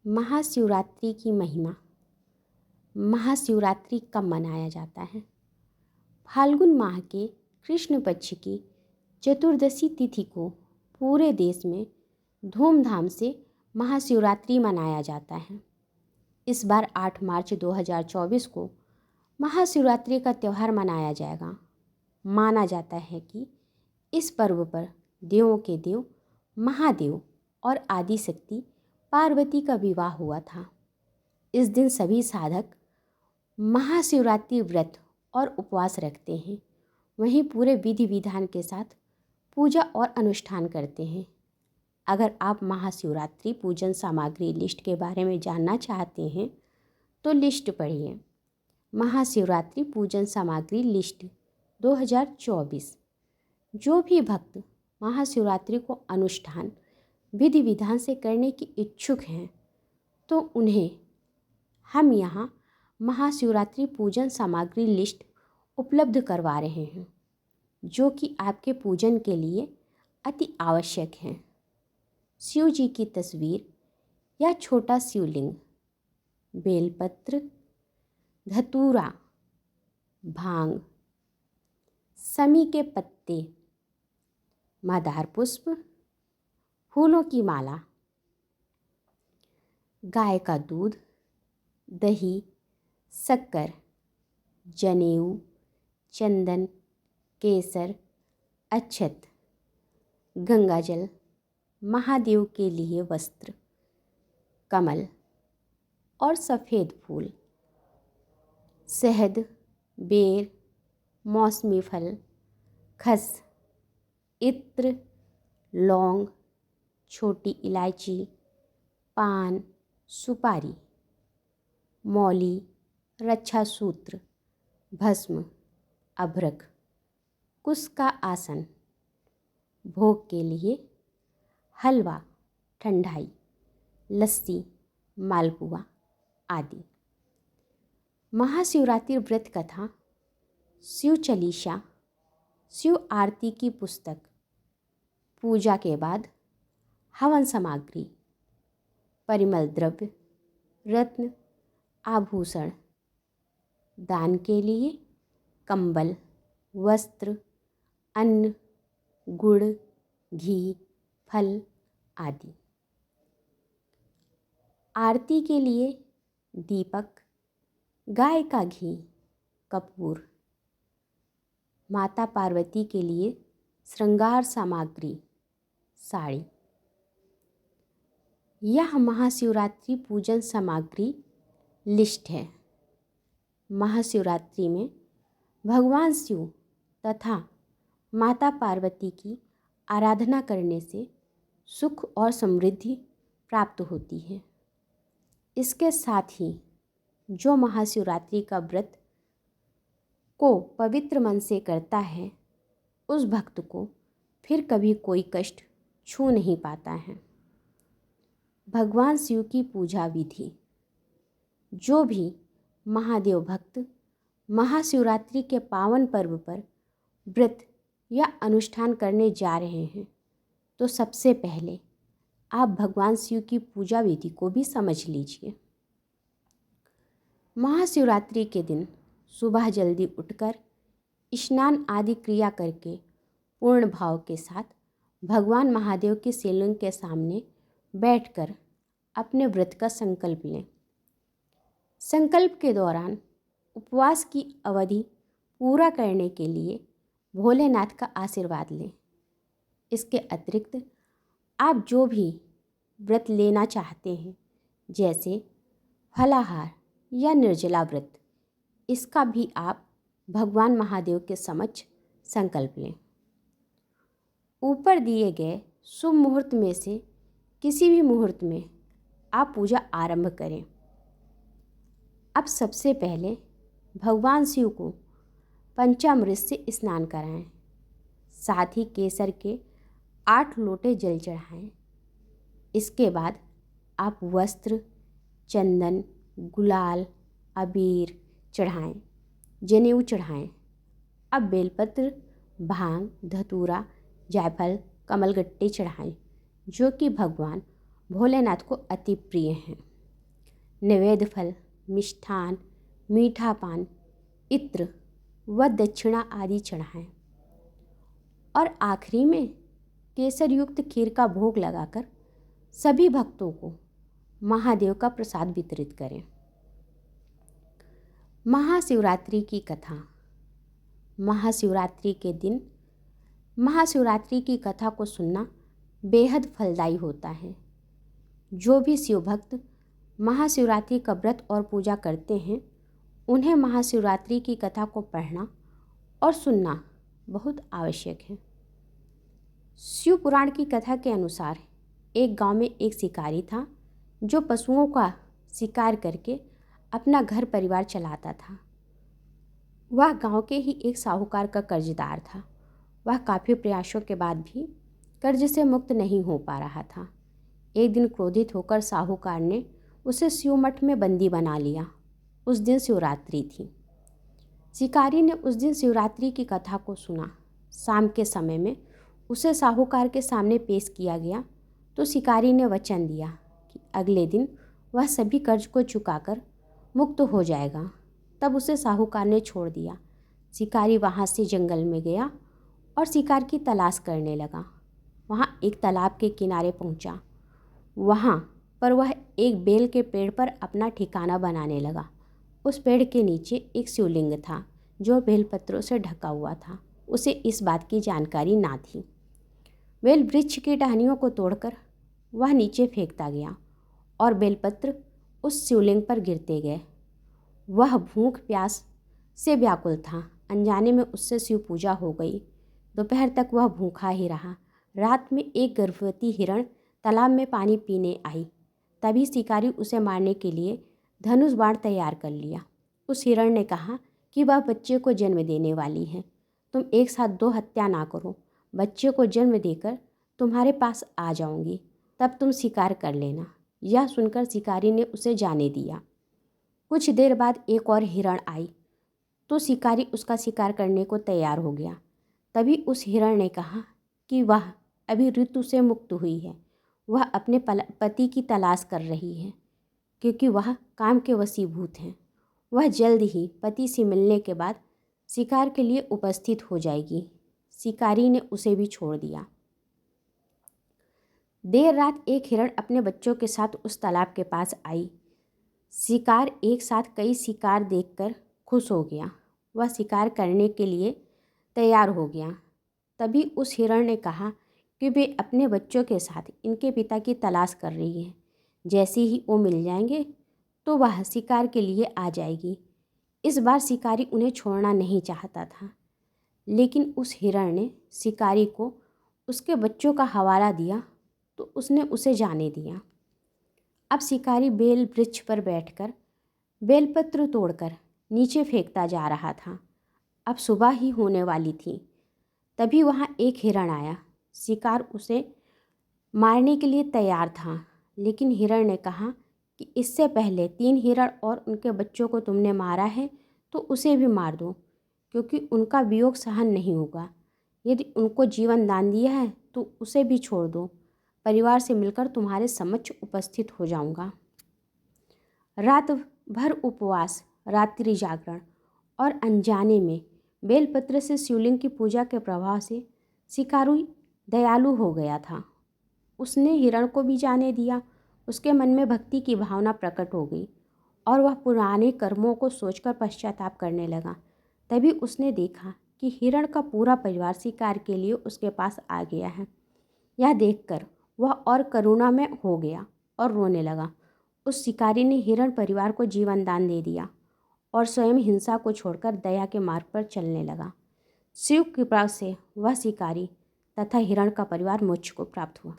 महाशिवरात्रि की महिमा। महाशिवरात्रि कब मनाया जाता है? फाल्गुन माह के कृष्ण पक्ष की चतुर्दशी तिथि को पूरे देश में धूमधाम से महाशिवरात्रि मनाया जाता है। इस बार 8 मार्च 2024 को महाशिवरात्रि का त्यौहार मनाया जाएगा। माना जाता है कि इस पर्व पर देवों के देव महादेव और आदि शक्ति पार्वती का विवाह हुआ था। इस दिन सभी साधक महाशिवरात्रि व्रत और उपवास रखते हैं। वहीं पूरे विधि विधान के साथ पूजा और अनुष्ठान करते हैं। अगर आप महाशिवरात्रि पूजन सामग्री लिस्ट के बारे में जानना चाहते हैं तो लिस्ट पढ़िए। महाशिवरात्रि पूजन सामग्री लिस्ट 2024। जो भी भक्त महाशिवरात्रि को अनुष्ठान विधि विधान से करने की इच्छुक हैं तो उन्हें हम यहाँ महाशिवरात्रि पूजन सामग्री लिस्ट उपलब्ध करवा रहे हैं, जो कि आपके पूजन के लिए अति आवश्यक है। शिव जी की तस्वीर या छोटा शिवलिंग, बेलपत्र, धतूरा, भांग, समी के पत्ते, मंदार पुष्प, फूलों की माला, गाय का दूध, दही, शक्कर, जनेऊ, चंदन, केसर, अक्षत, गंगाजल, महादेव के लिए वस्त्र, कमल और सफ़ेद फूल, शहद, बेर, मौसमी फल, खस, इत्र, लौंग, छोटी इलायची, पान, सुपारी, मौली, रक्षा सूत्र, भस्म, अभ्रक, कुश का आसन, भोग के लिए हलवा, ठंडाई, लस्सी, मालपुआ आदि। महाशिवरात्रि व्रत कथा, शिव चालीसा, शिव आरती की पुस्तक, पूजा के बाद हवन सामग्री, परिमल द्रव्य, रत्न, आभूषण, दान के लिए कंबल, वस्त्र, अन्न, गुड़, घी, फल आदि। आरती के लिए दीपक, गाय का घी, कपूर। माता पार्वती के लिए श्रृंगार सामग्री, साड़ी। यह महाशिवरात्रि पूजन सामग्री लिस्ट है। महाशिवरात्रि में भगवान शिव तथा माता पार्वती की आराधना करने से सुख और समृद्धि प्राप्त होती है। इसके साथ ही जो महाशिवरात्रि का व्रत को पवित्र मन से करता है उस भक्त को फिर कभी कोई कष्ट छू नहीं पाता है। भगवान शिव की पूजा विधि। जो भी महादेव भक्त महाशिवरात्रि के पावन पर्व पर व्रत या अनुष्ठान करने जा रहे हैं तो सबसे पहले आप भगवान शिव की पूजा विधि को भी समझ लीजिए। महाशिवरात्रि के दिन सुबह जल्दी उठकर स्नान आदि क्रिया करके पूर्ण भाव के साथ भगवान महादेव के शिवलिंग के सामने बैठकर अपने व्रत का संकल्प लें। संकल्प के दौरान उपवास की अवधि पूरा करने के लिए भोलेनाथ का आशीर्वाद लें। इसके अतिरिक्त आप जो भी व्रत लेना चाहते हैं, जैसे फलाहार या निर्जला व्रत, इसका भी आप भगवान महादेव के समक्ष संकल्प लें। ऊपर दिए गए शुभ मुहूर्त में से किसी भी मुहूर्त में आप पूजा आरंभ करें। अब सबसे पहले भगवान शिव को पंचामृत से स्नान कराएं। साथ ही केसर के 8 लोटे जल चढ़ाएं। इसके बाद आप वस्त्र, चंदन, गुलाल, अबीर चढ़ाएं, जनेऊ चढ़ाएं। अब बेलपत्र, भांग, धतूरा, जायफल, कमलगट्टे चढ़ाएं, जो कि भगवान भोलेनाथ को अति प्रिय हैं। नैवेद्य फल, मिष्ठान, मीठा पान, इत्र व दक्षिणा आदि चढ़ाएं और आखिरी में केसर युक्त खीर का भोग लगाकर सभी भक्तों को महादेव का प्रसाद वितरित करें। महाशिवरात्रि की कथा। महाशिवरात्रि के दिन महाशिवरात्रि की कथा को सुनना बेहद फलदायी होता है। जो भी शिव भक्त महाशिवरात्रि का व्रत और पूजा करते हैं उन्हें महाशिवरात्रि की कथा को पढ़ना और सुनना बहुत आवश्यक है। शिव पुराण की कथा के अनुसार एक गांव में एक शिकारी था जो पशुओं का शिकार करके अपना घर परिवार चलाता था। वह गांव के ही एक साहूकार का कर्जदार था। वह काफ़ी प्रयासों के बाद भी कर्ज से मुक्त नहीं हो पा रहा था। एक दिन क्रोधित होकर साहूकार ने उसे शिव मठ में बंदी बना लिया। उस दिन शिवरात्रि थी। शिकारी ने उस दिन शिवरात्रि की कथा को सुना। शाम के समय में उसे साहूकार के सामने पेश किया गया तो शिकारी ने वचन दिया कि अगले दिन वह सभी कर्ज को चुकाकर मुक्त हो जाएगा। तब उसे साहूकार ने छोड़ दिया। शिकारी वहाँ से जंगल में गया और शिकार की तलाश करने लगा। वहाँ एक तालाब के किनारे पहुँचा। वहाँ पर वह एक बेल के पेड़ पर अपना ठिकाना बनाने लगा। उस पेड़ के नीचे एक शिवलिंग था जो बेलपत्रों से ढका हुआ था। उसे इस बात की जानकारी ना थी। बेल वृक्ष की टहनियों को तोड़कर वह नीचे फेंकता गया और बेलपत्र उस शिवलिंग पर गिरते गए। वह भूख प्यास से व्याकुल था। अनजाने में उससे शिव पूजा हो गई। दोपहर तक वह भूखा ही रहा। रात में एक गर्भवती हिरण तालाब में पानी पीने आई। तभी शिकारी उसे मारने के लिए धनुष बाण तैयार कर लिया। उस हिरण ने कहा कि वह बच्चे को जन्म देने वाली है। तुम एक साथ 2 हत्या ना करो। बच्चे को जन्म देकर तुम्हारे पास आ जाऊंगी, तब तुम शिकार कर लेना। यह सुनकर शिकारी ने उसे जाने दिया। कुछ देर बाद एक और हिरण आई तो शिकारी उसका शिकार करने को तैयार हो गया। तभी उस हिरण ने कहा कि वह अभी ऋतु से मुक्त हुई है। वह अपने पति की तलाश कर रही है क्योंकि वह काम के वशीभूत हैं। वह जल्द ही पति से मिलने के बाद शिकार के लिए उपस्थित हो जाएगी। शिकारी ने उसे भी छोड़ दिया। देर रात एक हिरण अपने बच्चों के साथ उस तालाब के पास आई। शिकार एक साथ कई शिकार देखकर खुश हो गया। वह शिकार करने के लिए तैयार हो गया। तभी उस हिरण ने कहा कि वे अपने बच्चों के साथ इनके पिता की तलाश कर रही है। जैसे ही वो मिल जाएंगे तो वह शिकार के लिए आ जाएगी। इस बार शिकारी उन्हें छोड़ना नहीं चाहता था, लेकिन उस हिरण ने शिकारी को उसके बच्चों का हवाला दिया तो उसने उसे जाने दिया। अब शिकारी बेल वृक्ष पर बैठकर बेलपत्र तोड़कर नीचे फेंकता जा रहा था। अब सुबह ही होने वाली थी। तभी वहाँ एक हिरण आया। शिकार उसे मारने के लिए तैयार था, लेकिन हिरण ने कहा कि इससे पहले 3 हिरण और उनके बच्चों को तुमने मारा है तो उसे भी मार दो, क्योंकि उनका वियोग सहन नहीं होगा। यदि उनको जीवन दान दिया है तो उसे भी छोड़ दो। परिवार से मिलकर तुम्हारे समक्ष उपस्थित हो जाऊंगा। रात भर उपवास, रात्रि जागरण और अनजाने में बेलपत्र से शिवलिंग की पूजा के प्रभाव से शिकारी दयालु हो गया था। उसने हिरण को भी जाने दिया। उसके मन में भक्ति की भावना प्रकट हो गई और वह पुराने कर्मों को सोचकर पश्चाताप करने लगा। तभी उसने देखा कि हिरण का पूरा परिवार शिकार के लिए उसके पास आ गया है। यह देखकर वह और करुणा में हो गया और रोने लगा। उस शिकारी ने हिरण परिवार को जीवन दान दे दिया और स्वयं हिंसा को छोड़कर दया के मार्ग पर चलने लगा। शिव कृपा से वह शिकारी तथा हिरण का परिवार मोक्ष को प्राप्त हुआ।